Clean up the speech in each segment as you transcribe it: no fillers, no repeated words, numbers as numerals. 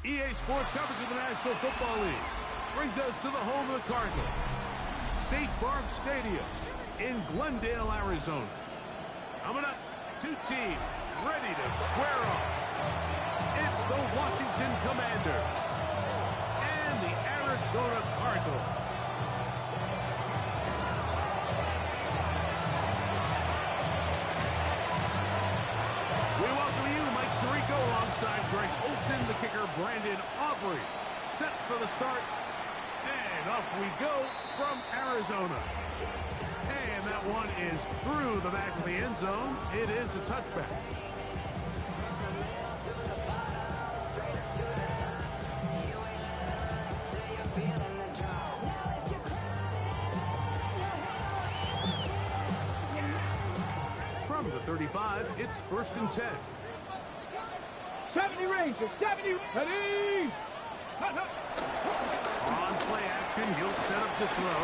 EA Sports coverage of the National Football League brings us to the home of the Cardinals, State Farm Stadium in Glendale, Arizona. Coming up, two teams ready to square off. It's the Washington Commanders and the Arizona Cardinals. We welcome you, Mike Tirico, alongside Greg Olson, the kicker, Brandon Aubrey. Set for the start, and off we go from Arizona. And that one is through the back of the end zone. It is a touchback. From the 35, it's 1st and 10. 70 Rangers, 70, ready! On play action, he'll set up to throw.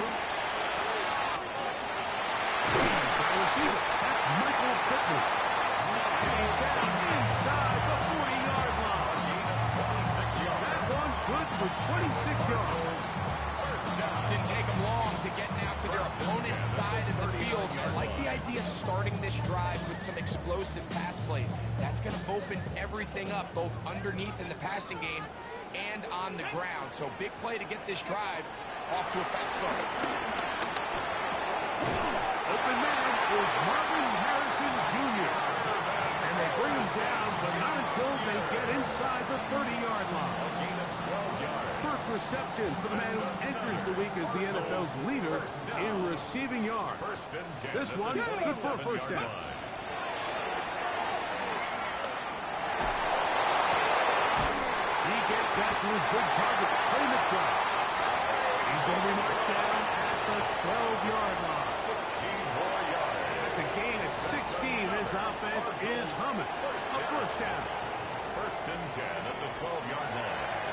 He's got a receiver. That's Michael Pittman. And he's down inside the 40-yard line. 26 yards. That one's good for 26 yards. Didn't take them long to get now to their opponent's side of the field. I like the idea of starting this drive with some explosive pass plays. That's going to open everything up, both underneath in the passing game and on the ground. So big play to get this drive off to a fast start. Open man is Marvin Harrison Jr. And they bring him down, but not until they get inside the 30-yard line. First reception for the man who enters the week as the NFL's leader in receiving yards. This one, good for a first down. He gets that to his big target, Trey McBride. He's going to be marked down at the 12-yard line. 16 more yards. That's a gain of 16. This offense is humming. A first down. 1st and 10 at the 12-yard line.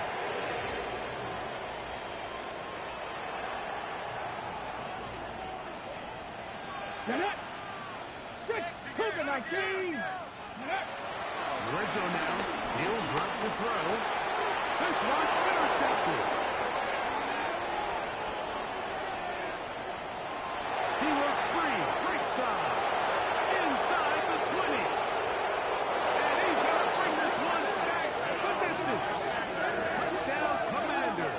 Get it! 6-19! Red zone now. He'll drop to throw. This one intercepted. He works free. Right side. Inside the 20. And he's going to bring this one back the distance. Touchdown, Commander.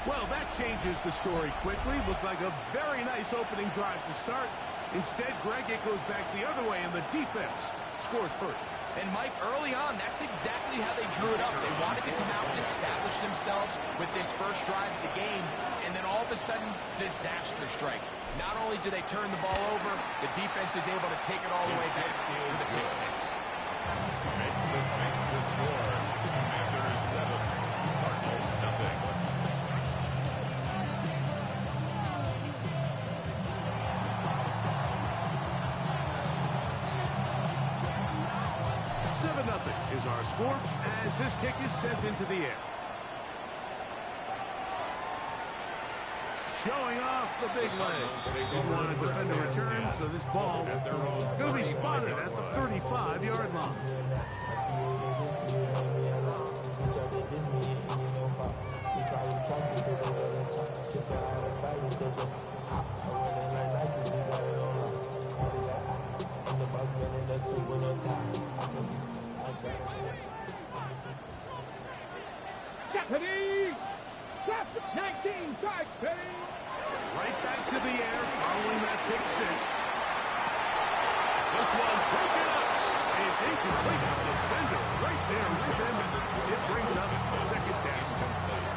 Well, that changes the story quickly. Looked like a very nice opening drive to start. Instead, Greg, it goes back the other way, and the defense scores first. And, Mike, early on, that's exactly how they drew it up. They wanted to come out and establish themselves with this first drive of the game, and then all of a sudden, disaster strikes. Not only do they turn the ball over, the defense is able to take it all the way back for the pick six. Makes the score. Commanders 7, Cardinals nothing. Nothing is our score as this kick is sent into the air. Showing off the big legs. They didn't want to defend a return, so this ball going to be spotted at the 35-yard line. Deputy! 19 strikes, Penny! Right back to the air following that pick six. This one broken up. It's incomplete. Defender right there with him. It brings up 2nd down.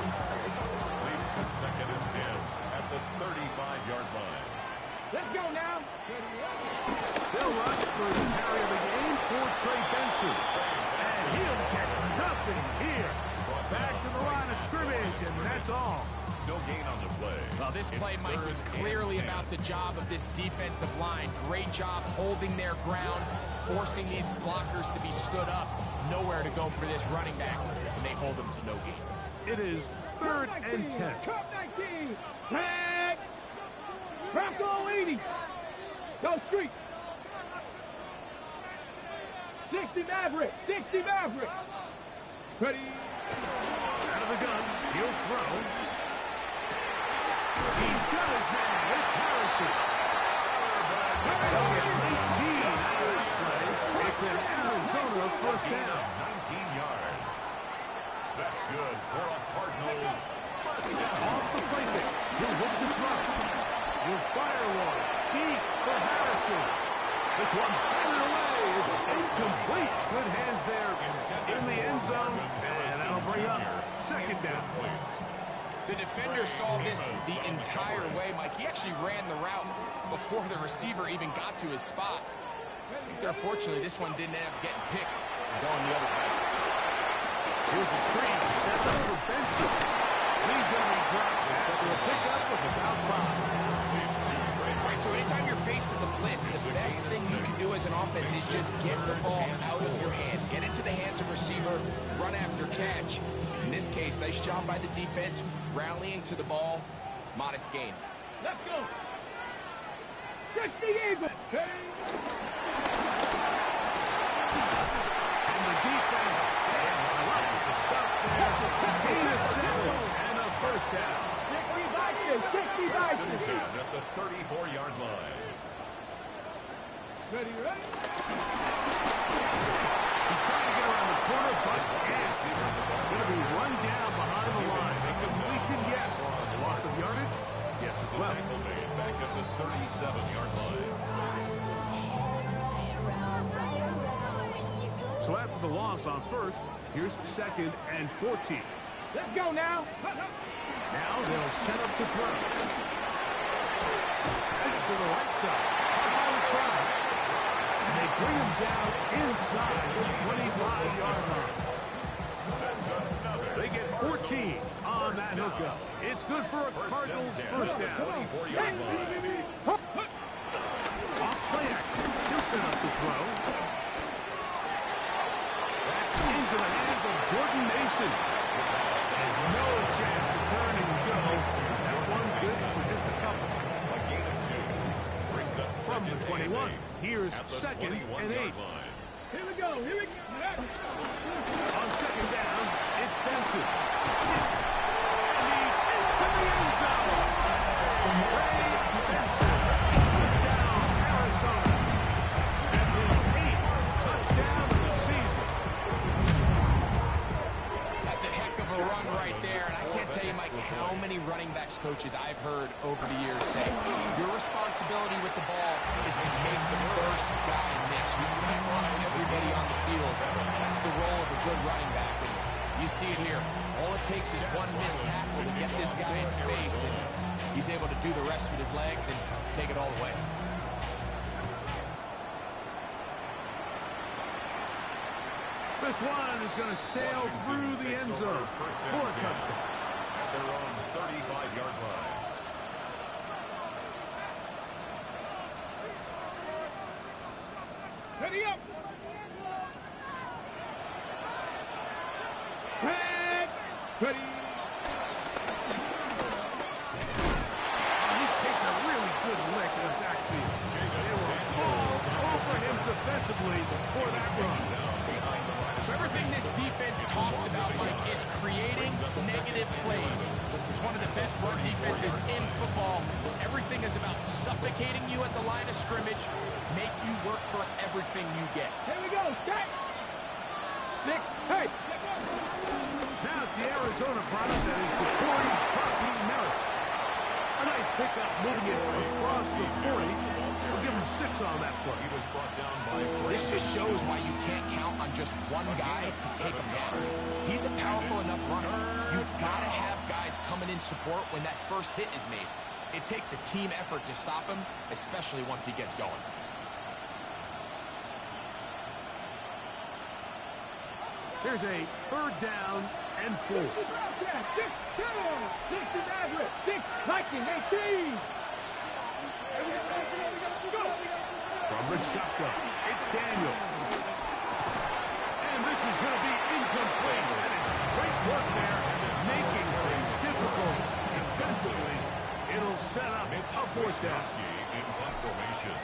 Benson. And he'll get nothing here. Back to the line of scrimmage, and that's all. No gain on the play. Well, this play, Mike, was clearly about the job of this defensive line. Great job holding their ground, forcing these blockers to be stood up. Nowhere to go for this running back, and they hold them to no gain. It is 3rd and 10. Cup 19. Tag. Bronco 80. Go street. 60 Maverick. 60 Maverick. Ready. Out of the gun. He'll throw. He's got his man. It's Harrison. They'll get 18 out of that play. It's an Arizona first down. 19 yards. That's good for a Cardinals first down. Off the play pick. He'll look to throw. He'll fire one. Deep for Harrison. This one batted away. It's incomplete. Good hands there in the end zone. And that'll bring up 2nd down. The defender saw this the entire way, Mike. He actually ran the route before the receiver even got to his spot. I think they're fortunately this one didn't end up getting picked and going the other way. Here's a screen. Set up for Benson. And he's going to be dropped. For a pickup of about 5. Right, so anytime you're facing the blitz, the best thing you can do as an offense is just get the ball out of your hand. Get into the hands of receiver, run after catch. In this case, nice job by the defense, rallying to the ball, modest gain. Let's go. 60 Eagles. And the defense right to stop there. Gain of 7 and a first down. 60 Vikings. 60 Vikings. At the 34-yard line. Ready, ready. He's trying to get around the corner, but can't. Going to be run down behind the line. A completion, yes. Loss of yardage, yes as well. Tackle made back at the 37-yard line. So after the loss on first, here's 2nd and 14. Let's go now. Now they'll set up to throw. To the right side. And they bring him down inside the 25-yard line. They get 14 on that hookup. It's good for a Cardinals first down. 24-yard line. Off play action. He'll set up to throw. That's into the hands of Jordan Mason. And no chance to turn and go. That one good for just a couple. A gain of 2. Brings up From the 21. Here's at the 2nd and 8. Here 21-yard line. we go. Here we go. On 2nd down, it's Benson. And he's into the end zone. Trey Benson. Down Arizona. That's his 8th touchdown of the season. That's a heck of a run right there, and I can't tell you, Mike, how many running backs coaches I've heard over the years say, your responsibility with the ball is to make the first guy miss. We can't run everybody on the field. That's the role of a good running back, and you see it here. All it takes is one missed tackle to get this guy in space, and he's able to do the rest with his legs and take it all the way. This one is going to sail through the end zone for a touchdown. At their own 35-yard line. Ready up. Tag. Ready. He takes a really good lick in the backfield. They were all over him defensively for that run. So everything this defense talks about, Mike, is creating negative plays. It's one of the best run defenses in football. Everything is about suffocating you at the line of scrimmage, make you work for everything you get. Here we go. Stack. Nick. Hey. Now it's the Arizona product that is deploying across the America. A nice pickup moving it across the 40. We'll give him 6 on that play. He was brought down by This just shows why you can't count on just one guy to take him down. He's a powerful enough runner. You've got to have guys coming in support when that first hit is made. It takes a team effort to stop him, especially once he gets going. Here's a 3rd down and 4. 6-2. 60 Maverick. 6 Lightning 18. From the shotgun, it's Daniel. And this is going to be incomplete. That is great work there, making things difficult defensively. It'll set up a 4th down. In punt formation.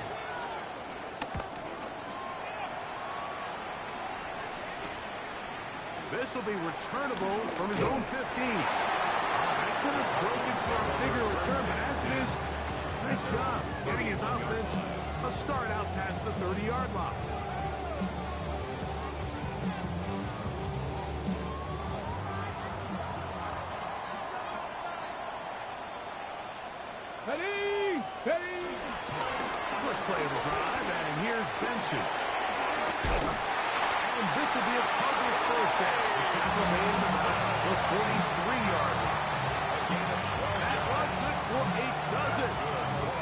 This will be returnable from his own 15. That could have broken for a bigger return, but as it is, nice job getting his offense a start out past the 30-yard line. Ready! Ready! First play of the drive, and here's Benson. And this will be a Cardinals 1st down. The tackle made about the 43-yard line. That one, good for a dozen.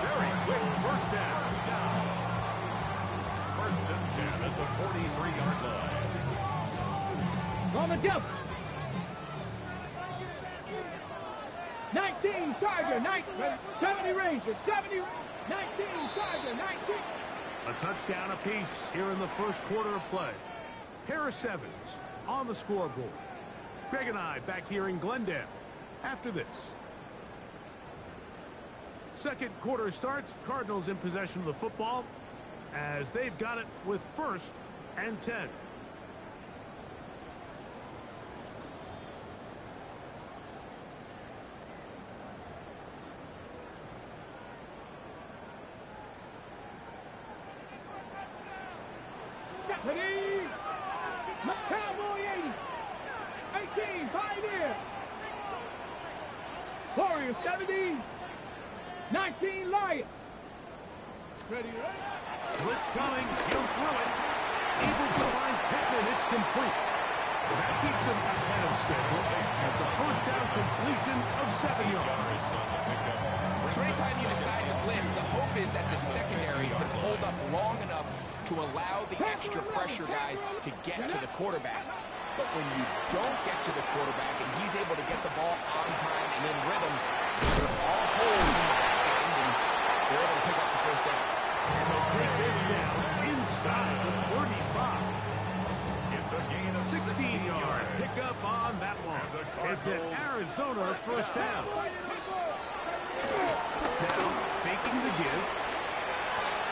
Very quick 1st down. 1st and 10 at the 43-yard line. On the jump. 19 Charger, 70 Ranger, 19 Charger, 19. A touchdown apiece here in the 1st quarter of play. Harris Evans on the scoreboard. Greg and I back here in Glendale after this. 2nd quarter starts. Cardinals in possession of the football as they've got it with 1st and 10. Ready? Cowboy 80. 18, Pioneer. Warrior 70. 19, Lion. Ready, Blitz coming. He'll throw it. Able to find Pittman. It's complete. And that keeps him ahead of schedule. It's a 1st down completion of 7 yards. So anytime you decide to blitz, the hope is that the secondary can hold up long enough to allow the extra pressure guys to get to the quarterback. But when you don't get to the quarterback and he's able to get the ball on time and in rhythm, there are all holes in the back end, and they're able to pick up the 1st down. And they'll take this down inside the 35. It's a gain of 16-yard pickup on that one. It's an Arizona 1st down. Now, faking the give.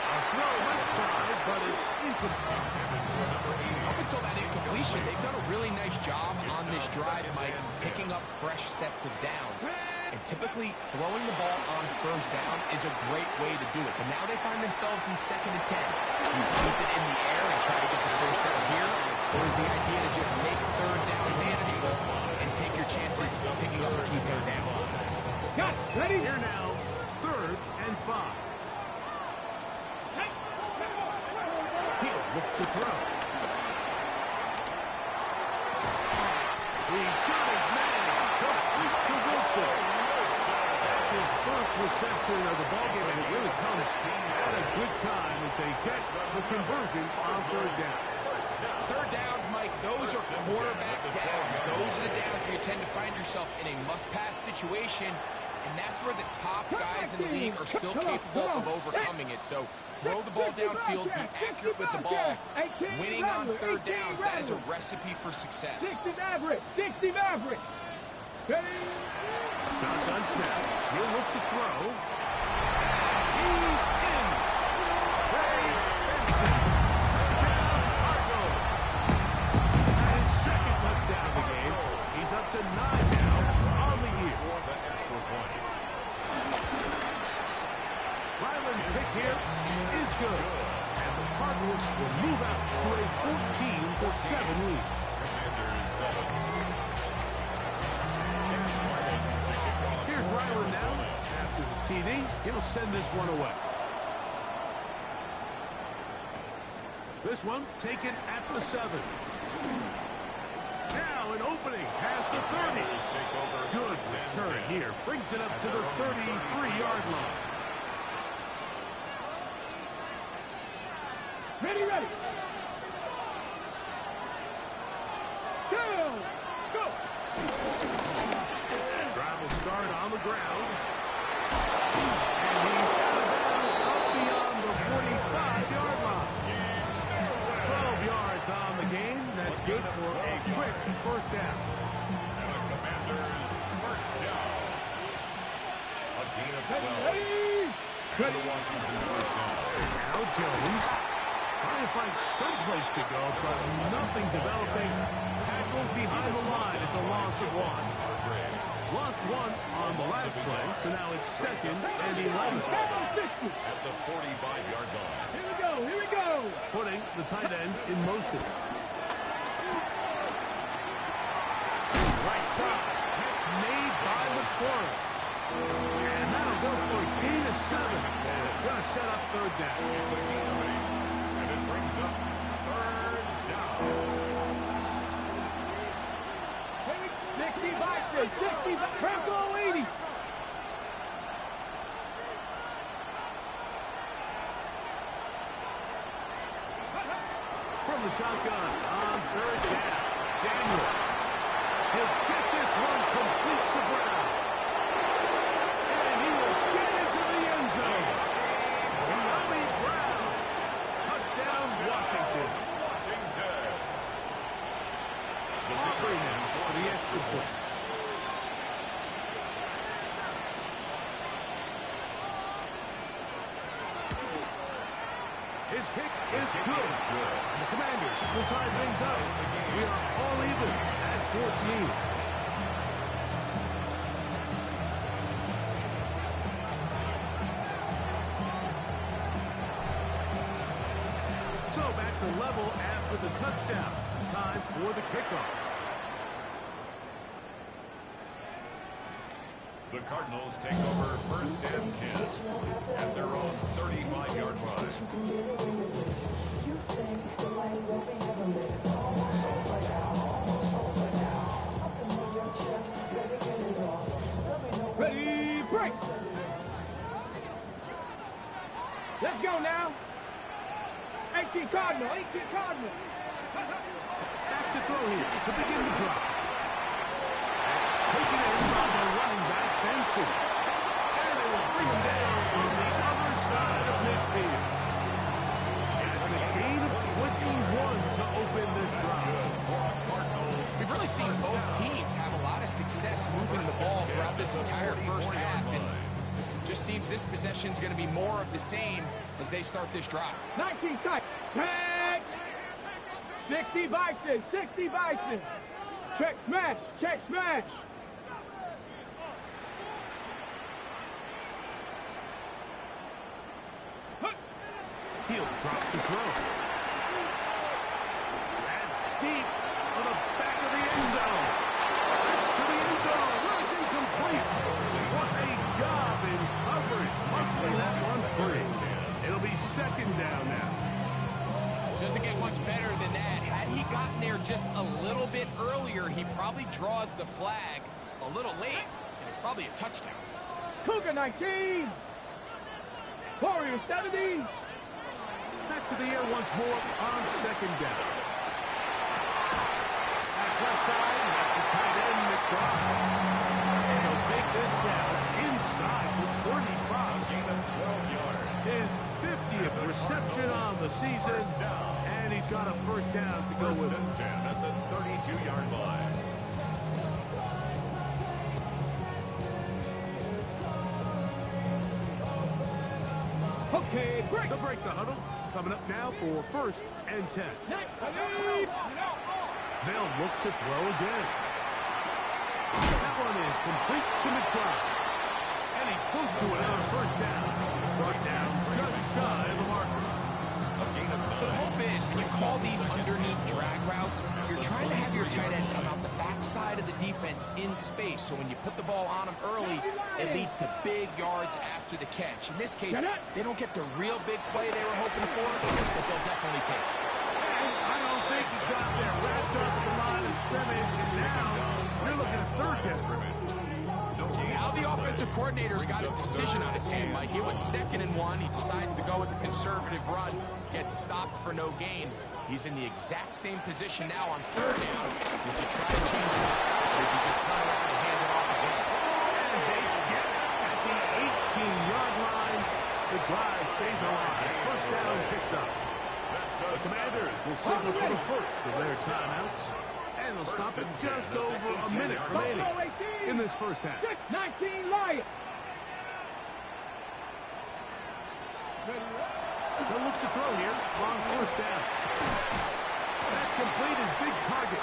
A throw left side, but it's incomplete. Up until that incompletion, they've done a really nice job on this drive, Mike, picking up fresh sets of downs. And typically, throwing the ball on 1st down is a great way to do it. But now they find themselves in 2nd and 10. Do you keep it in the air and try to get the 1st down here? Or is the idea to just make 3rd down manageable and take your chances of picking up a key 3rd down? Got ready? Here now, 3rd and 5. He'll look to throw. He's got his man. Complete to Wilson. That's his 1st reception of the ballgame, and it really comes at a good time as they get the conversion on 3rd down. 3rd downs, Mike, those are quarterback downs. Those are the downs where you tend to find yourself in a must-pass situation, and that's where the top guys in the league are still capable of overcoming it. So throw the ball downfield, be accurate with the ball. Winning on 3rd downs, that is a recipe for success. 60 Maverick, 60 Maverick. Ready? Shotgun snap. He'll look to throw. He's in. Ray Benson. Touchdown, Cardinals. And his 2nd touchdown of the game. He's up to 9 now on the year. Ryland's pick here is good. And the Cardinals will move out to a 14-7 lead. Here's Ryland now. After the TD, he'll send this one away. This one taken at the 7. Now an opening past the 30. Good return here. Brings it up to the 33-yard line. Ready, ready. ground. And he's out of bounds up beyond the 45-yard line. 12 yards on the game. That's good for a quick first down. And the Commanders first down. A gain of 12. And the Washington first down. Now Jones trying to find some place to go, but nothing developing. Tackled behind the line. It's a loss of 1. Lost 1 on the last play, so now it's second and 11. At the 45-yard line. Here we go. Putting the tight end in motion. Right side. Catch made by McForest. And that'll go for a gain of 7. And it's going to set up third down. It's a gain of 8. And it brings up third down. 65, Bronco 80. From the shotgun on third down. Daniel. He'll get this one complete to Brown. And he will get into the end zone. Bobby Brown. Touchdown, Washington. Aubrey now for the extra point. His kick is good. And the Commanders will tie things up. We are all even at 14. So back to level after the touchdown. Time for the kickoff. The Cardinals take over first and 10 at their own 35-yard line. Ready, break. Let's go now. 18 Cardinal. Back to throw here to begin the drive. Taking it in by the running back, Benson. And they will bring him down on the other side of midfield. It's a gain of 21 to open this drive. We've really seen both teams have a lot of success moving the ball throughout this entire first half. And just seems this possession's going to be more of the same as they start this drive. 19 tight. Tag. 60 Bison. Check smash. He'll drop the throw. And deep for the back of the end zone. That's to the end zone. Well, it's incomplete. What a job in coverage. Muscling that one free. It'll be second down now. Doesn't get much better than that. Had he gotten there just a little bit earlier, he probably draws the flag a little late, and it's probably a touchdown. Cougar 19. Warrior 70. Back to the air once more on second down. Back left side, that's the tight end, McBride. And he'll take this down inside the 35. Gain of 12 yards. His 50th reception on the season. And he's got a first down to go with. First and 10 at the 32-yard line. Okay, break. To break the huddle. Coming up now for first and 10. They'll look to throw again. That one is complete to McBride. And he's close to it on first down. Brought down just shy of the marker. So the hope is when you call these underneath drag routes, you're trying to have your tight end come out the backside of the defense in space. So when you put the ball on him early, it leads to big yards after the catch. In this case, they don't get the real big play they were hoping for, but they'll definitely take it. I don't think he got there wrapped up at the line of scrimmage, and now you're looking at third down. Now the offensive coordinator's got a decision on his hand, Mike. It was 2nd and 1. He decides to go with a conservative run, gets stopped for no gain. He's in the exact same position now on third down. Does he try to change it up, or does he just turn around and hand it off again? And they get drive stays alive. First down picked up. The Commanders will signal for the first of their timeouts. And they'll stop it just over a minute remaining in this first half. 19 Lions. They'll look to throw here on first down. That's complete. His big target.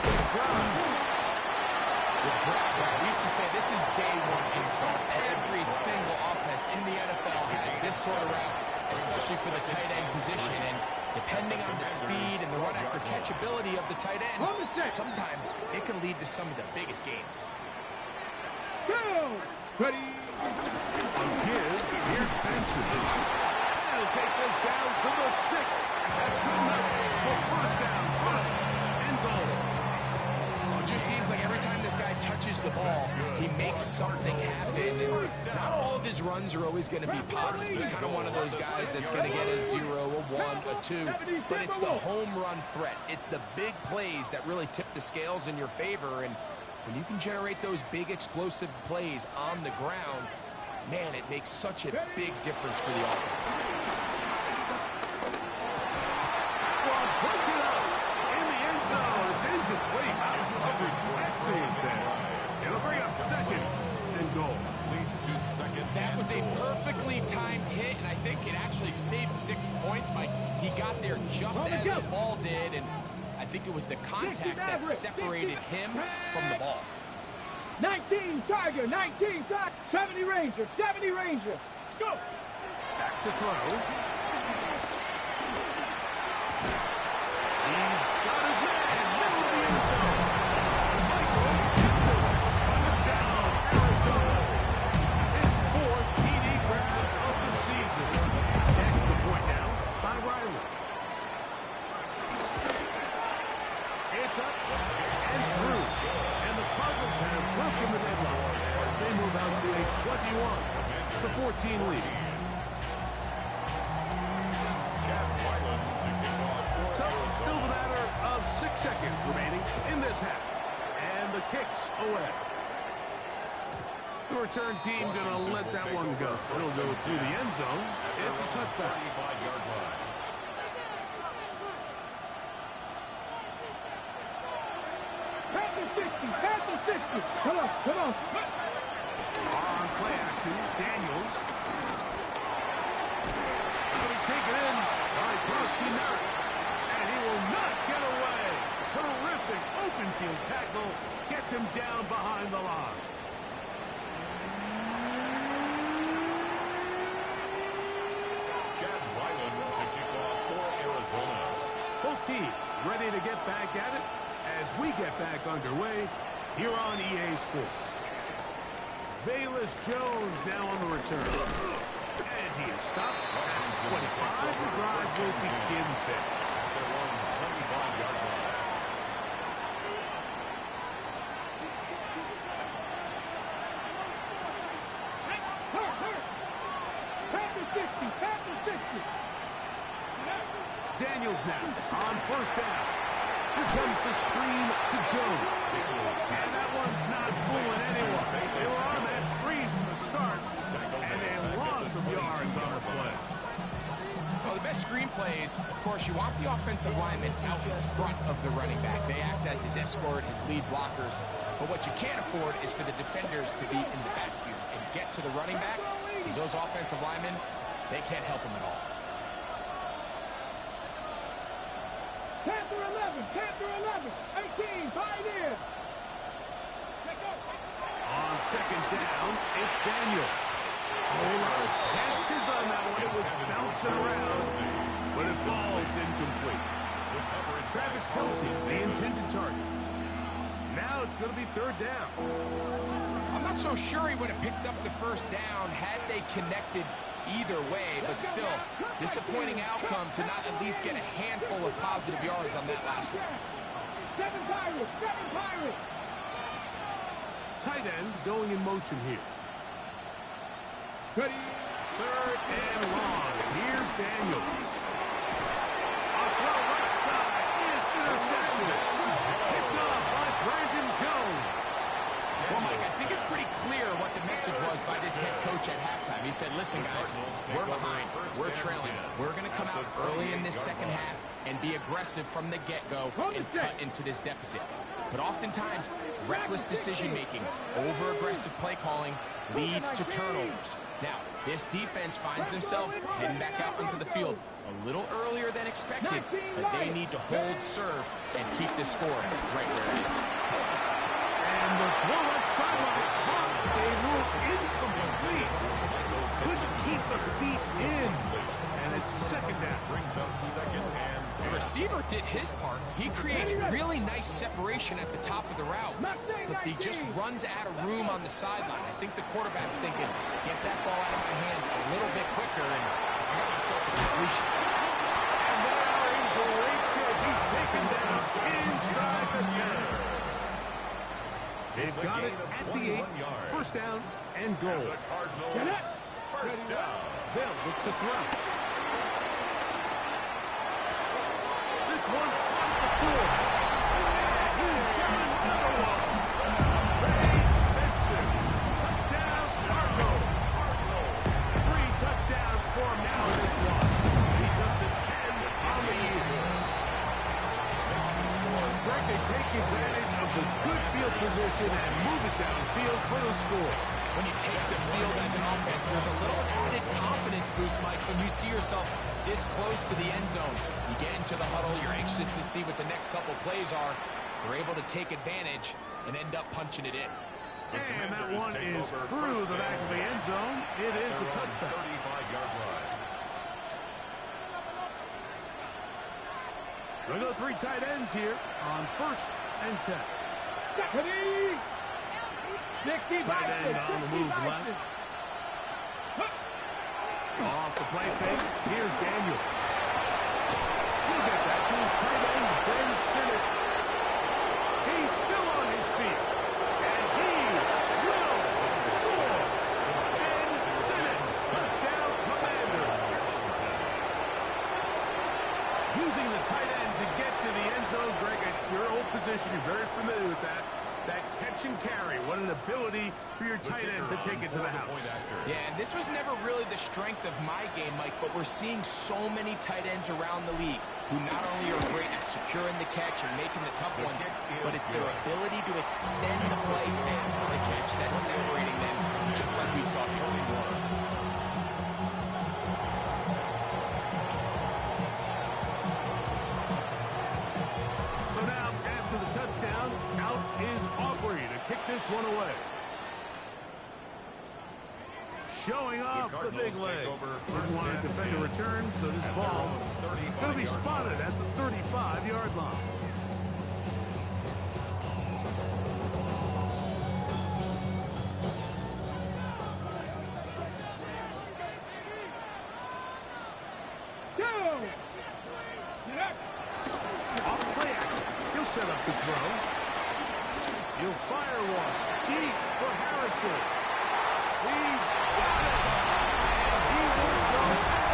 We used to say this is day one install. Every single offense in the NFL has this sort of route, especially for the tight end position. And depending on the speed and the run after catch ability of the tight end, sometimes it can lead to some of the biggest gains. Go! Ready? On give, here's Benson. He'll take this down to the 6. That's good enough for first down. First and goal. It just seems like every time this guy touches the ball, he makes something happen. And not all of his runs are always going to be positive. He's kind of one of those guys that's going to get a 0, a 1, a 2. But it's the home run threat. It's the big plays that really tip the scales in your favor. And when you can generate those big explosive plays on the ground, man, it makes such a big difference for the offense. Well, hook it up in the end zone. It's incomplete. Excellent there. It'll bring up second and goal. Leads to second. That was a perfectly timed hit, and I think it actually saved 6 points. Mike, he got there just as the ball did, and I think it was the contact that separated him from the ball. 19 Tiger, 19 Tiger, 70 Ranger, 70 Ranger. Let's go. Back to throw. He's got his man. Middle of the end zone. Michael touchdown, Arizona. His 4th TD grab of the season. Next to the point now by Riley. It's up and through. And the Cardinals have broken the deadlock as they move out to a 21-14 lead. So, still the matter of 6 seconds remaining in this half. And the kick's away. The return team going to let that one go. It'll go through the end zone. It's a touchback. Panther 60, Panther 60. Come on, come on. On play action, Daniels. Going to take it in by Krosky Merritt. And he will not get away. Terrific open field tackle. Gets him down behind the line. Chad Ryland to kick off for Arizona. Both teams ready to get back at it as we get back underway here on EA Sports. Velus Jones now on the return. And he is stopped at 25. The drive will begin there. Their own 25-yard line. Panther 60, Panther 60. Daniels now on first down. Here comes the screen to Jones. And that one's not fooling anyone. They were on that screen from the start. And a loss of yards on the play. Well, the best screen plays, of course, you want the offensive lineman out in front of the running back. They act as his escort, his lead blockers. But what you can't afford is for the defenders to be in the backfield and get to the running back, because those offensive linemen, they can't help him at all. Panther 11, Panther 11, 18, Pioneer. On second down, it's Daniel. A whole lot of chances on that one. It was bouncing around, but it falls incomplete. Travis Kelce, the intended target. Now it's going to be third down. I'm not so sure he would have picked up the first down had they connected either way, but still, disappointing outcome to not at least get a handful of positive yards on that last one. 7 Pirates, 7 Pirates. Tight end going in motion here. Ready. Third and long. Here's Daniels. A throw right side is intercepted. Picked up by Brandon Jones. Well, Mike, I think it's pretty clear what the message message was by this head coach at halftime. He said, listen, guys, we're behind. We're trailing. We're going to come out early in this second half and be aggressive from the get-go and cut into this deficit. But oftentimes, reckless decision-making, over-aggressive play calling leads to turnovers. Now, this defense finds themselves heading back out onto the field a little earlier than expected, but they need to hold serve and keep this score right where it is. And the throw left sideline is hot. They rule incomplete. Couldn't keep the feet in. And it's second down. Brings up second and 10. The receiver did his part. He creates really nice separation at the top of the route, but he just runs out of room on the sideline. I think the quarterback's thinking, get that ball out of my hand a little bit quicker and get myself a completion. And they are in great shape. He's taken down inside the 10. They've got it at the 8. First down and goal. The Cardinals, first down. They'll look to throw. This one on the floor. And he's got another one. Ray Benson. Touchdown, Cardinals. 3 touchdowns for him now in this one. He's up to 10 on the year. Greg, they take advantage of the good field position and move it downfield for the score. When you take the field as an offense, there's a little added confidence boost, Mike, when you see yourself this close to the end zone. You get into the huddle, you're anxious to see what the next couple plays are. You're able to take advantage and end up punching it in. And that one is through the back of the end zone. It is a touchdown. 35-yard line. We'll go 3 tight ends here on first and 10. Stephanie! 65. Tight end on the move left. Off the play fake. Here's Daniel. He'll get that to his tight end, Ben Sinnott. He's still on his feet. And he will score. Ben Sinnott. Touchdown, Commander. Using the tight end to get to the end zone, Greg, it's your old position. You're very familiar with that. That catch and carry. What an ability for your tight end to take it to the house. Yeah, and this was never really the strength of my game, Mike, but we're seeing so many tight ends around the league who not only are great at securing the catch and making the tough ones, but it's their ability to extend the play after the catch that's separating them, just like we saw here in Warner. So now, after the touchdown, out is Aubrey to kick this one away. Showing off the big leg. Didn't want to defend a return, so this ball going to be spotted at the 35-yard line. Set up to throw. He'll fire one. Deep for Harrison. He's got it. And he will go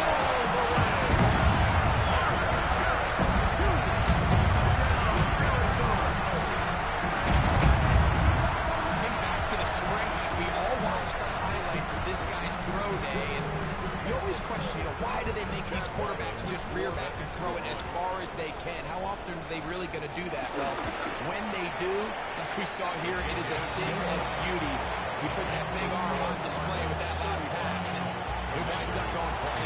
all the way. Arizona. Think back to the spring when we all watched the highlights of this guy's pro day, and you always question, why do they make these quarterbacks just rear back and throw it as far as they can? How often are they really going to do that? Well, when they do, like we saw here, it is a thing of beauty. He put that big arm on display with that last pass, and he winds up going for 6.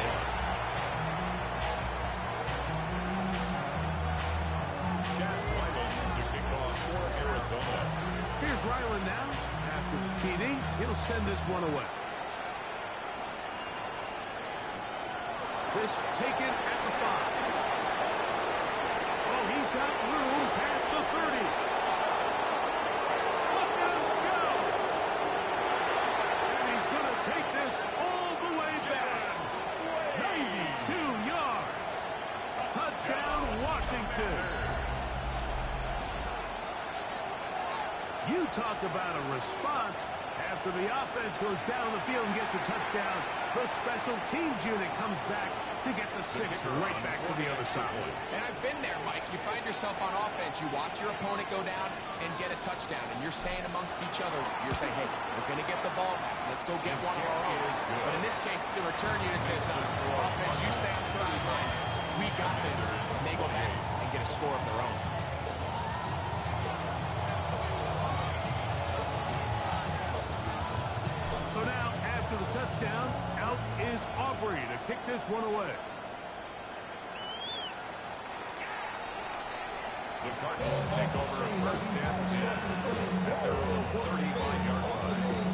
Chad Ryland to kick off for Arizona. Here's Ryland now. After the TD, he'll send this one away. This taken at the 5. Oh, he's got room past the 30. Look at him go. And he's going to take this all the way back. 92 yards. Touchdown, Washington. You talk about a response. After the offense goes down the field and gets a touchdown, the special teams unit comes back to get the 6 right back to the other side. And I've been there, Mike. You find yourself on offense, you watch your opponent go down and get a touchdown, and you're saying amongst each other, you're saying, hey, we're going to get the ball back. Let's go get one of our own. But in this case, the return unit says, offense, you stay on the sideline. We got this. And they go back and get a score of their own. So now, after the touchdown, out is Aubrey to kick this one away. The Cardinals take over first and 10 at their own 35-yard line.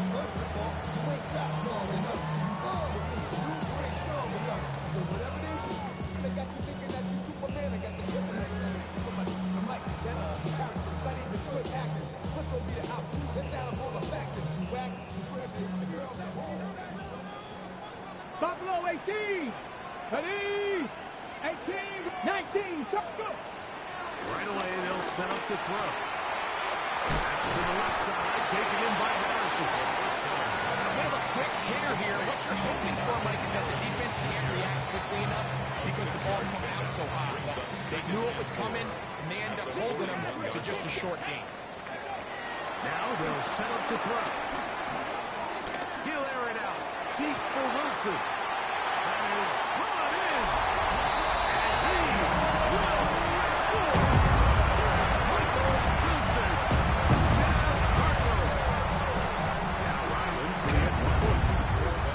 Buffalo 18. Ready? 18, 19, go. Right away, they'll set up to throw. That's to the left side, taken in by Harrison. A bit of a quick hitter here. What you're hoping for, Mike, is that the defense can't react quickly enough because the ball's coming out so high. They knew it was coming, and they end up holding them to just a short gain. Now they'll set up to throw. He'll air it out. Deep for Wilson. That is brought in. And he will score. Michael Wilson. Jeff Harper. Now Ryland for the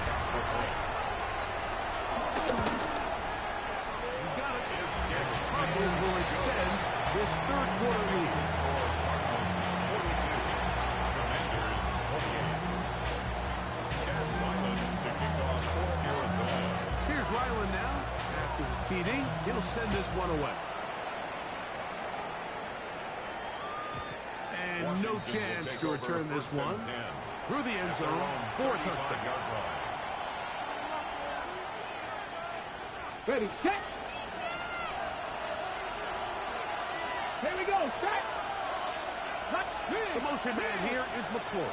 extra point. He's got it. Cardinals will extend this third quarter lead. Here's Ryland now. After the TD, he'll send this one away. And no chance to return this one. Through the end zone for a touchdown. Ready, set. Here we go, set. The motion man here is McCoy.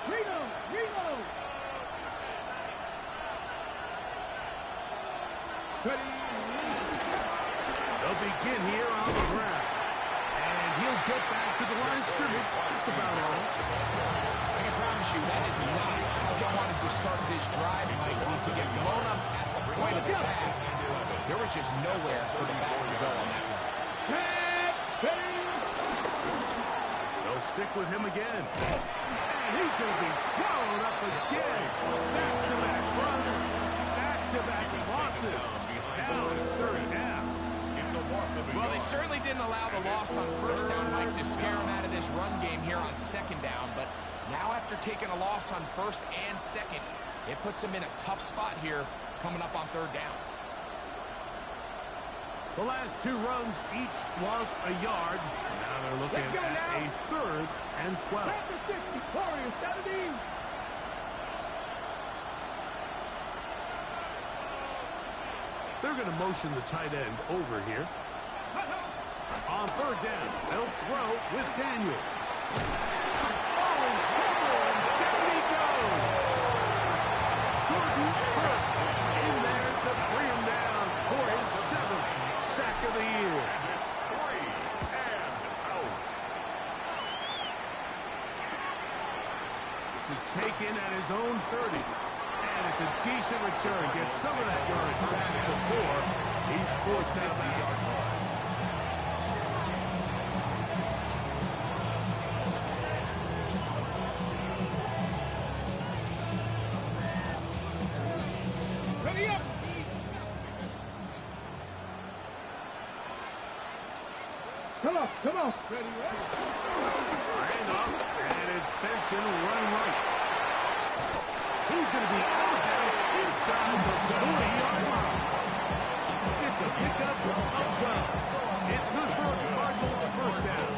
Reno. Ready. They'll begin here on the ground. And he'll get back to the line of scrimmage. That's about all. I can promise you that is not how he wanted to start this drive, Mike. To get blown up at the point of attack. There was just nowhere for the back to go on that one. They'll stick with him again. And he's going to be swallowed up again. Back-to-back runs. Back-to-back losses. Now it's third down. Well, they certainly didn't allow the loss on first down, Mike, to scare him out of this run game here on second down. But now after taking a loss on first and second, it puts him in a tough spot here coming up on third down. The last two runs each was a yard. Now they're looking at a third and 12. After 60, Warriors 17. They're going to motion the tight end over here. On third down, they'll throw with Daniels. Oh, in trouble, and down he goes. Jordan Hurt in there to bring him down for his 7th sack of the year. And it's 3 and out. This is taken at his own 30. And it's a decent return. Gets some of that yardage back before he's forced out of bounds. Ready up. Come on. Ready up. Hand off, and it's Benson running right. He's going to be out of bounds inside the 40-yard line. It's a pickup of 12. It's good for a Cardinals first down.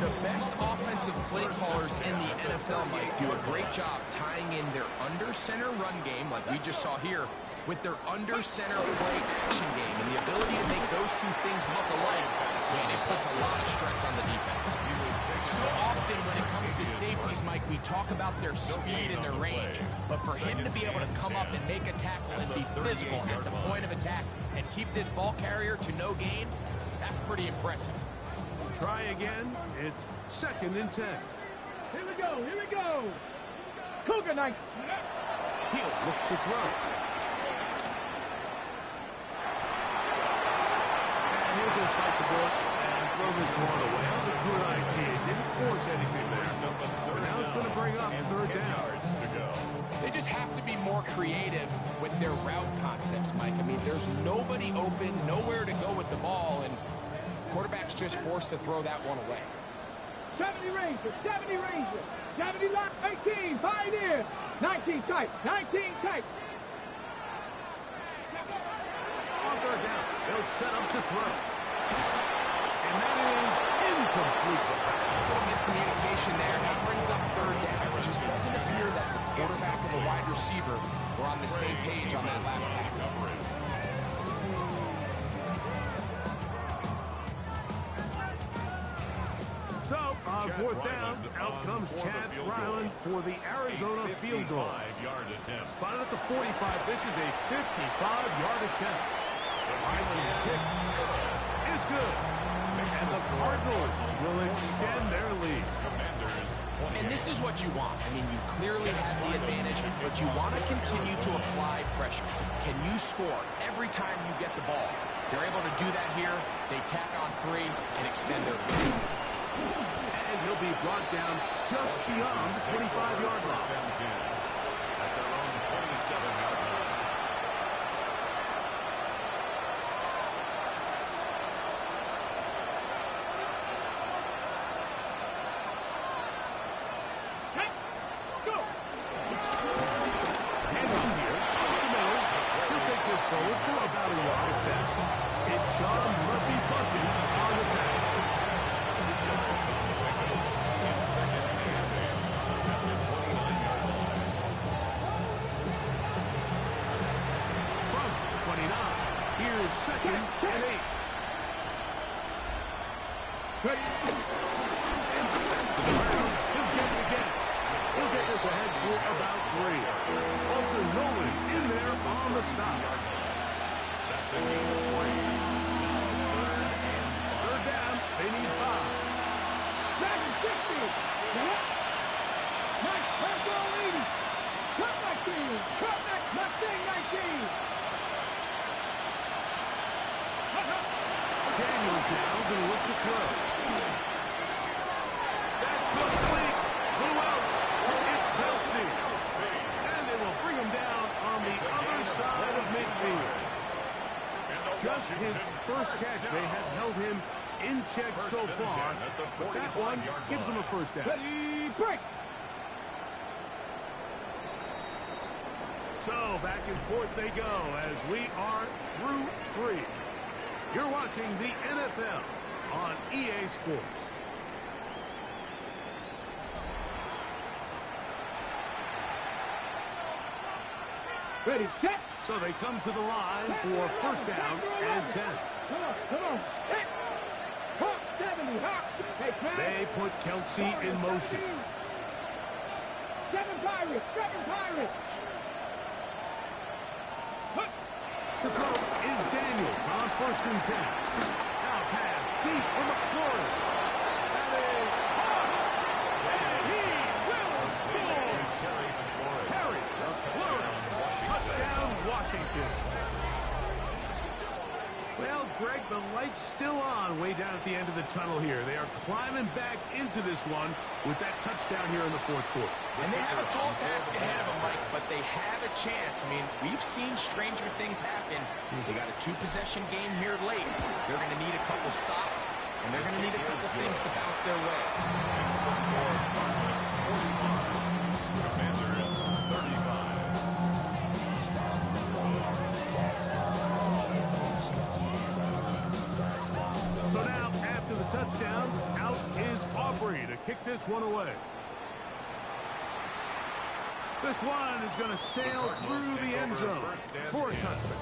The best offensive play callers in the NFL, Mike, do a great job tying in their under-center run game, like we just saw here, with their under-center play action game. And the ability to make those two things look alike, man, it puts a lot of stress on the defense. So often when it comes to safeties, Mike, we talk about their speed and their range. But for him to be able to come up and make a tackle and be physical at the point of attack and keep this ball carrier to no gain, that's pretty impressive. Try again. It's 2nd and 10. Here we go. go. Here we go. Cougar nice. He'll look to throw. And he'll just bite the bullet and throw this one away. That was a good idea. Didn't force anything there. But now it's going to bring up third down. To go. They just have to be more creative with their route concepts, Mike. I mean, there's nobody open, nowhere to go with the ball, and quarterback's just forced to throw that one away. 70 Ranger, 70 Ranger, 70 line, 18, Pioneer, 19 tight, 19 tight. On third down, they'll set up to throw. And that is incomplete. Miscommunication there. That brings up third down. It just doesn't appear that the quarterback and the wide receiver were on the same page on that last pass. So, on fourth down, out comes Chad Ryland for the Arizona field goal. Spotted at the 45. This is a 55-yard attempt. Ryland's kick is good. And the Cardinals will extend their lead. And this is what you want. I mean, you clearly have the advantage, but you want to continue to apply pressure. Can you score every time you get the ball? They're able to do that here. They tack on 3 and extend their lead. And he'll be brought down just beyond the 25-yard line. At their own 27-yard line. Forward for about a yard at best. It's Sean Murphy Bunting on the tackle. From 29, here's second and 8. He'll get it again. He'll get this ahead for about 3. Alton Nolan's in there on the stop. That's a gain of 3. Third down, they need 5. Second 60. Nice, let's go 80. Cut 19. Cut Mustang 19. Daniels now going to look to throw. That's complete. Who else? It's Kelsey. And they will bring him down on the other side of midfield. Just his first catch. They have held him in check so far, but that one gives him a first down. Ready, break. So back and forth they go as we are through 3. You're watching the NFL on EA Sports. Ready, set. So they come to the line for first down and 10. Come on. Hit. Hawk 70. Hawk. Hey, They put Kelsey in motion. 7 Pirates. 7 Pirates. To throw is Daniels on first and 10. Now pass deep for McLaurin. That is hard. And he will score. Terry McLaurin. Touchdown, Washington. Well, Greg, the light's still on way down at the end of the tunnel here. They are climbing back into this one with that touchdown here in the fourth quarter. And they have a tall task ahead of them, Mike, but they have a chance. I mean, we've seen stranger things happen. They got a 2-possession game here late. They're going to need a couple stops, and they're going to need a couple things to bounce their way. Commanders 35. So now, after the touchdown, out is Aubrey to kick this one away. This one is going to sail through the end zone for a touchdown.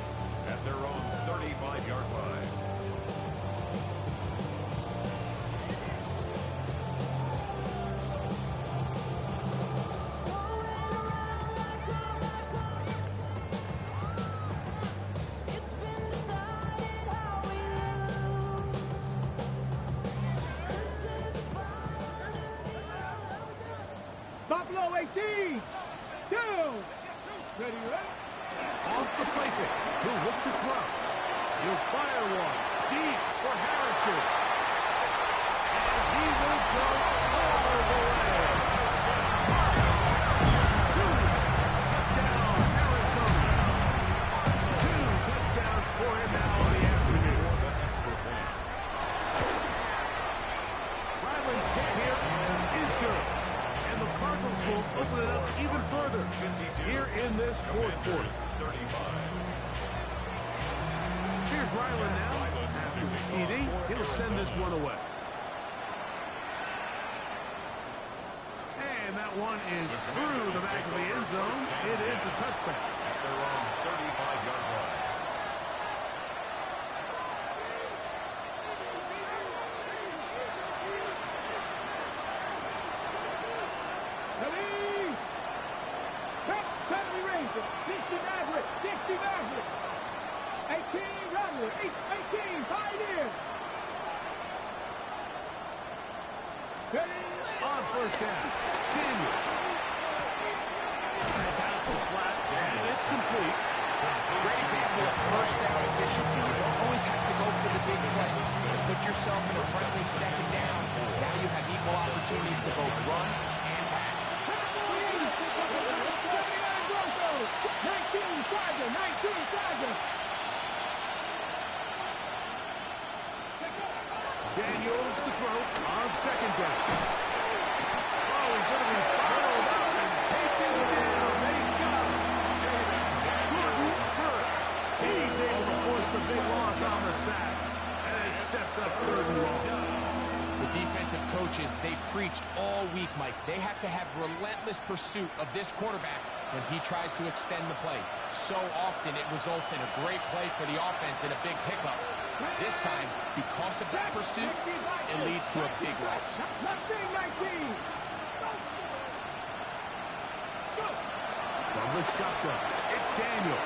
At their own 35-yard line. below 18. 2. Ready, ready. Off the play fake. He'll look to throw. He'll fire one. Deep for Harrison. And he will go all the way. Touchdown, Arizona. 2 touchdowns for him now in the afternoon. Ryland's kick here is good. And the Cardinals will open it up even further here in this fourth quarter. Here's Ryland now. After the TD, he'll send this one away. And that one is through the back of the end zone. It is a touchback. At their own 35-yard line. Ready. Cut. 70 Rangers. 60 Maverick. 60 Maverick. 18 Runner. 18 Pioneers. Ready. On first down, Daniel. It's out to flat, and it's complete. Great example of first down efficiency. You don't always have to go for the big play. Put yourself in a friendly second down. Now you have equal opportunity to both run and pass. 19 Tiger. 19 Tiger. Daniels to throw on second down. Oh, he's going to be followed up and taken down. They got him. Gordon Hurst. He's able to force the big loss on the sack. And it sets up 3rd and long. The defensive coaches, they preached all week, Mike. They have to have relentless pursuit of this quarterback when he tries to extend the play. So often it results in a great play for the offense and a big pickup. This time, because of that pursuit, it leads to a big loss. 19. From the shotgun, it's Daniel.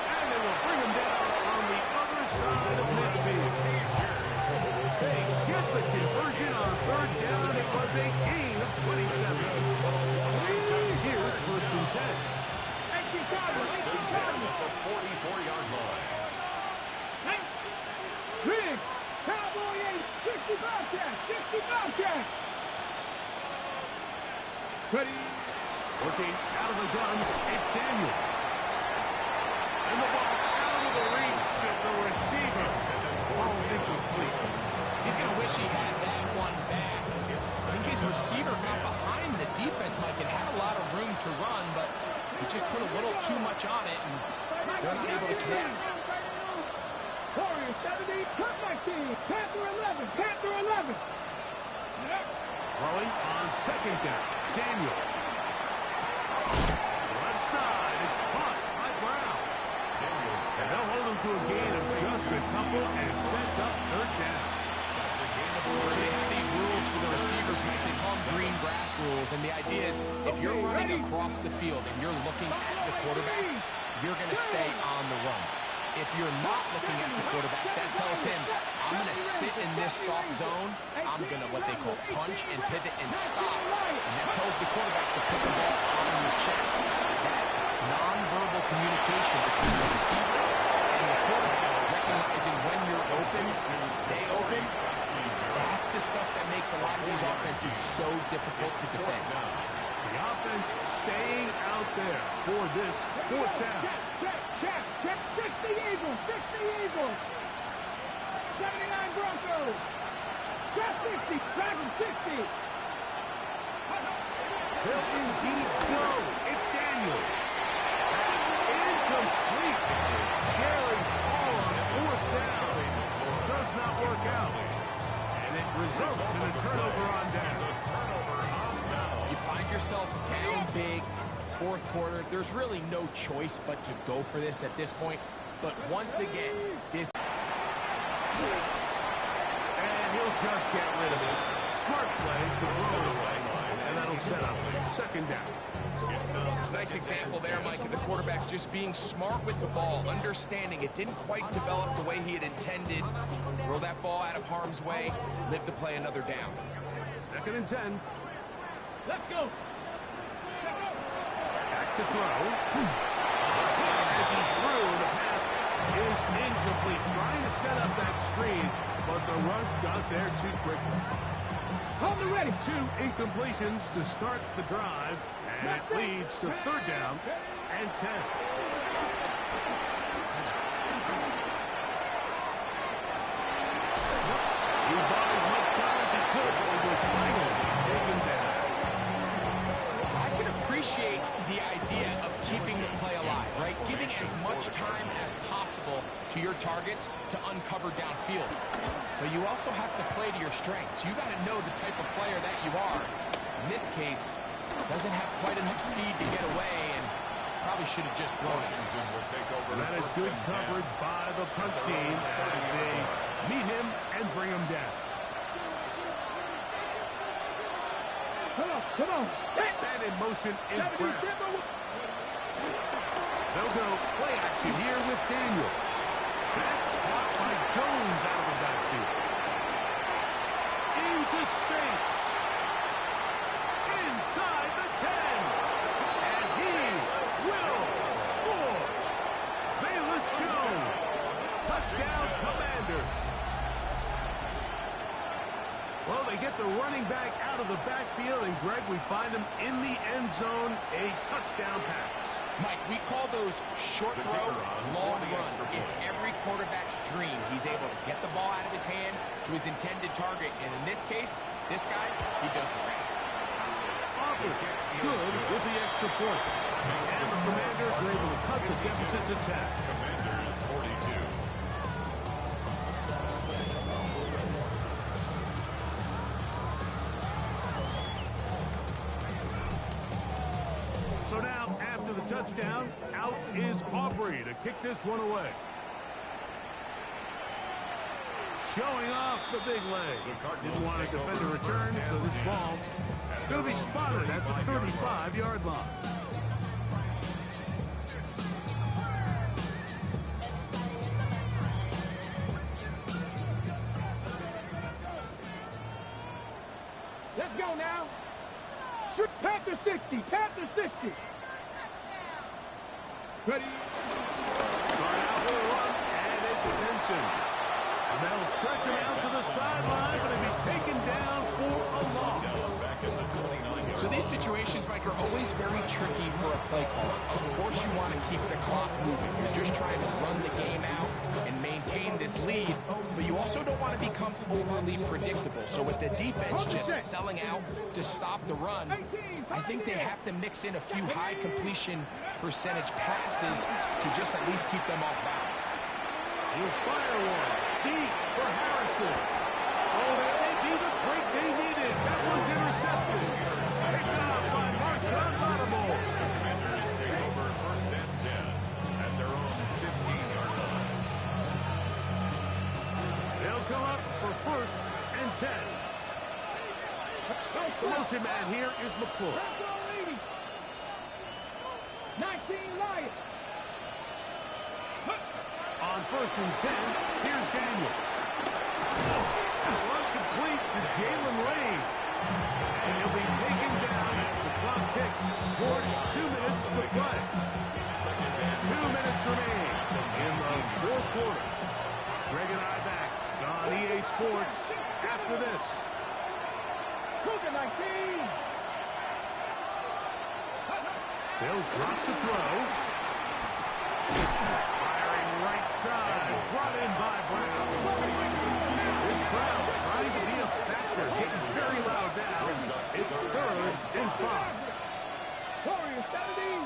And they will bring him down on the other side of midfield. They get the conversion on 3rd down. It was a gain of 27. Here's 1st and 10. 18 Tiger. 18 Tiger. The 44-yard line. Big Cowboy 8, 60 Bobcat, 60 Bobcat. Ready. Working out of the gun, it's Daniel. And the ball out of the reach of the receiver. Ball's incomplete. He's going to wish he had that one back. I think his receiver got behind the defense, Mike, and had a lot of room to run, but he just put a little too much on it, and they're not able to connect. Warriors 70, cut 19, Panther 11, Panther 11. Throwing on second down, Daniel. Left side, it's caught by Brown. And they'll hold him to a gain of just a couple and sets up 3rd down. So they have these rules for the receivers, Mike. They call them green grass rules, and the idea is if you're running across the field and you're looking at the quarterback, you're going to stay on the run. If you're not looking at the quarterback, that tells him, I'm going to sit in this soft zone, I'm going to what they call punch and pivot and stop, and that tells the quarterback to put the ball on your chest. That nonverbal communication between the receiver and the quarterback, recognizing when you're open, stay open, that's the stuff that makes a lot of these offenses so difficult to defend. The offense staying out there for this 4th down. Check, 60 Eagles, 60 Eagles. 79 Broncos. Check 60, Dragon 60. They'll indeed go. It's Daniels. Incomplete. Gary Hall on 4th down. Does not work out. And it results in a turnover on down. You find yourself down big. It's the 4th quarter. There's really no choice but to go for this at this point. But once again, this... And he'll just get rid of this. Smart play to throw it away. And that'll set up 2nd down. Nice example there, Mike, of the quarterback just being smart with the ball, understanding it didn't quite develop the way he had intended. Throw that ball out of harm's way, live to play another down. 2nd and 10. Let's go. Back to throw. As he threw, the pass is incomplete. Trying to set up that screen, but the rush got there too quickly. Hold it ready. 2 incompletions to start the drive, and it leads to 3rd down and 10. He bought as much time as he could, but he was finally taken down. I can appreciate the idea of keeping the play alive, right? Giving as much time as possible to your targets to uncover downfield. But you also have to play to your strengths. You got to know the type of player that you are. In this case, doesn't have quite enough speed to get away, and probably should have just thrown it. That is good coverage by the punt team as they meet him and bring him down. Come on. And in motion is Brown. They'll go play action here with Daniel. That's caught by Jones out of the backfield. Into space. Inside the 10. And he will score. Velus Jones. Touchdown, Commanders. Well, they get the running back out of the backfield, and Greg, we find him in the end zone, a touchdown pass. Mike, we call those short throw, long run. It's every quarterback's dream. He's able to get the ball out of his hand to his intended target, and in this case, this guy, he does the rest. Aubrey, good with the extra point. And the Commanders are able to cut the deficit to 10. Commanders 42. So now, after the touchdown, out is Aubrey to kick this one away. Showing off the big leg. Didn't want to defend a return, so this ball is going to be spotted at the 35-yard line. Let's go now. Panther 60. Panther 60. Ready. Start out with a run, and it's Benson. And they'll stretch him out to the sideline, but he'll be taken down for a loss. So these situations, Mike, are always very tricky for a play caller. Of course you want to keep the clock moving. You're just trying to run the game out and maintain this lead, but you also don't want to become overly predictable. So with the defense just selling out to stop the run, I think they have to mix in a few high completion percentage passes to just at least keep them off balance. He'll fire one deep for Harrison. Oh, that may be the break they needed. That was intercepted. Picked off by Marshawn Lattimore. Commanders take over 1st and 10 at their own 15-yard line. They'll come up for 1st and 10. The motion man here is McClure. 19 Lions. On 1st and 10, here's Daniel. Run complete to Jalen Lane. And he'll be taken down as the clock ticks towards 2 minutes to play. 2 minutes remaining in the 4th quarter. Greg and I back on EA Sports after this. Cougar 19. Bill drops the throw. Firing right side. Brought in by Brown. This crowd trying to be a factor. Getting very loud now. It's 3rd and 5. Warriors 17.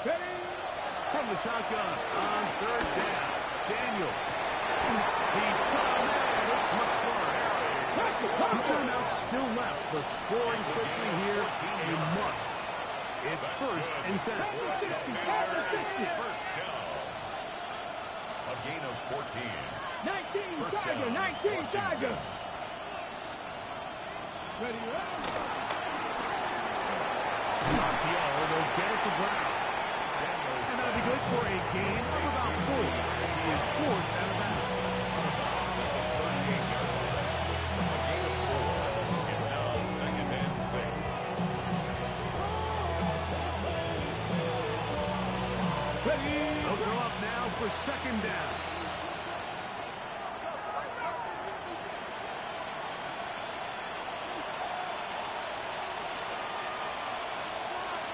Ready. From the shotgun on 3rd down. Daniel. He's got it. It's McClure. 2 timeouts still left, but scoring quickly here, a must. It's 1st and 10. First down. A gain of 14. 19 Tiger. 19 Tiger. Ready. They'll get it to Brown. And that'll be good for a gain of about 4 as he is forced out of bounds. They'll go up now for second down.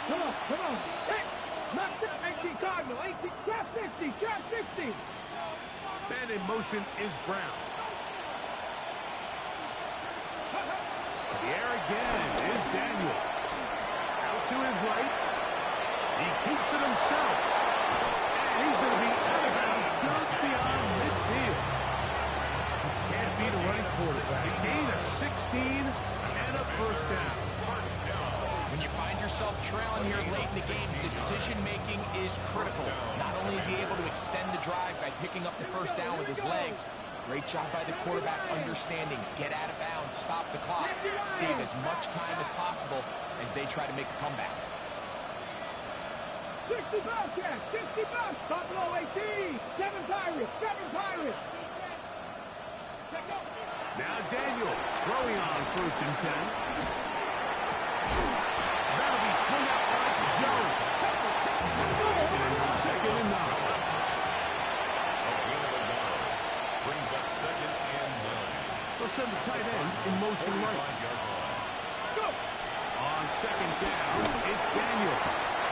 Come on. Hey, knock down 18 Cardinal. 18, trap 60, trap 60. Man in motion is Brown. The air again is Daniel. Out to his right. He keeps it himself. And he's going to be out of bounds just beyond midfield. Can't beat a running quarterback. Gain of 16 and a first down. When you find yourself trailing here late in the game, decision-making is critical. Not only is he able to extend the drive by picking up the first down with his legs, great job by the quarterback understanding, get out of bounds, stop the clock, save as much time as possible as they try to make a comeback. 60 Bobcats, 60 Bucks, Buffalo 18, 7 Pirates, 7 Pirates. Now Daniel throwing on first and 10. That'll be swung out right to Jones. And it's second and 9. Brings up second and 9. They'll send the tight end in motion right. On second down, it's Daniel.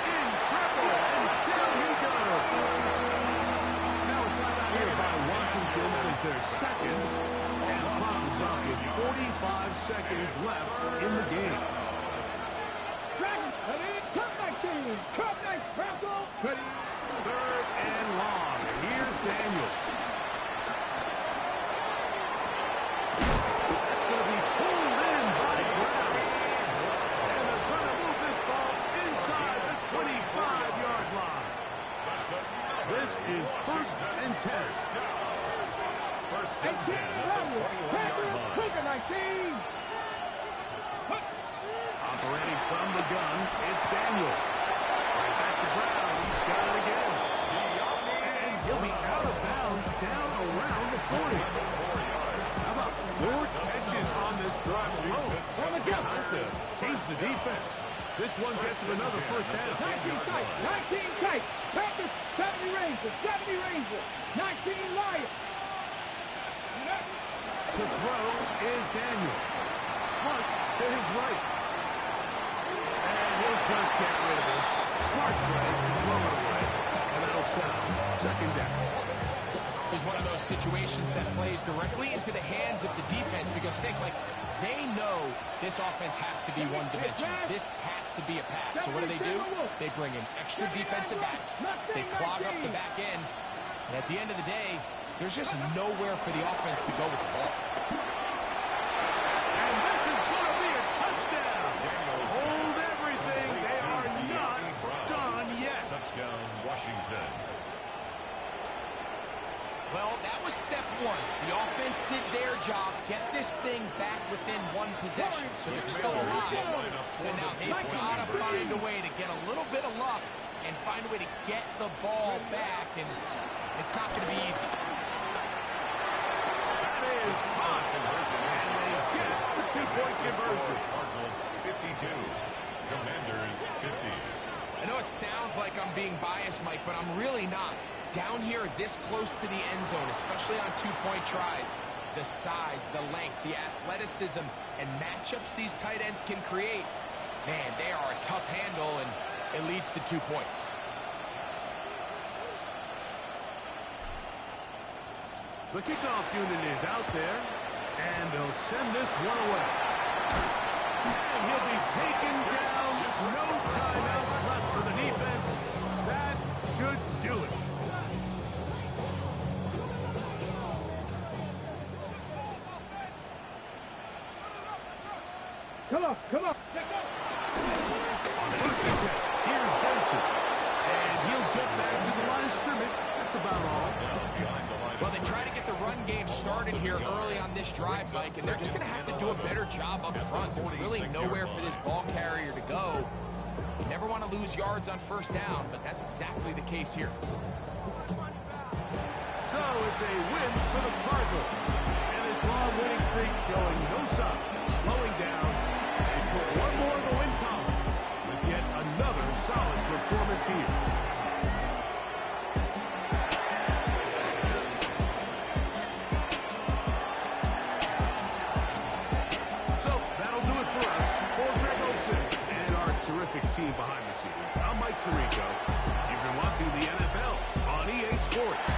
In trouble, and down he goes. Now a timeout here by Washington. That is their second. And clock is up with 45 seconds left in the game. Third and long. Here's Daniel. That's going to be pulled in by Brown. And they're going to move this ball inside the 25-yard line. This is first and 10. First and 10 at the 21-yard line. Operating from the gun, it's Daniel. Right back to Brown. He's got it again. And he'll be out of bounds down around the 40. How about 4 catches on this drive alone? To change the defense. This one gets him another first down. 19 tight, 19 tight. Panthers, 70 Rangers, 70 Rangers, 19 Lions. To throw is Daniel. Smart to his right. And he'll just get rid of this. Smart play, throw it away. And that'll settle. Second down. This is one of those situations that plays directly into the hands of the defense because think, like, they know this offense has to be one-dimensional. This has to be a pass. So what do? They bring in extra defensive backs. They clog up the back end. And at the end of the day, there's just nowhere for the offense to go with the ball. And this is going to be a touchdown. Hold everything. They are not done yet. Touchdown, Washington. Well, that was step one. The offense did their job, get this thing back within one possession, so they're still alive. But now they've got to find a way to get a little bit of luck and find a way to get the ball back, and it's not going to be easy. That is hot. And they get the two-point conversion. Cardinals 52, Commanders 50. I know it sounds like I'm being biased, Mike, but I'm really not. Down here this close to the end zone, especially on two-point tries, the size, the length, the athleticism, and matchups these tight ends can create, man, they are a tough handle, and it leads to 2 points. The kickoff unit is out there, and they'll send this one away. And he'll be taken down. No timeouts left for the defense. That should do it. Come on. On first and 10, here's Benson. And he'll get back to the line of scrimmage. That's about all. Well, they try to get the run game started here early on this drive, Mike, and they're just going to have to do a better job up front. There's really nowhere for this ball carrier to go. You never want to lose yards on first down, but that's exactly the case here. So it's a win for the Cardinals. And this long winning streak showing no sign of slowing down. And put one more in the win column with yet another solid performance here. terrific team behind the scenes. I'm Mike Tirico. You've been watching the NFL on EA Sports.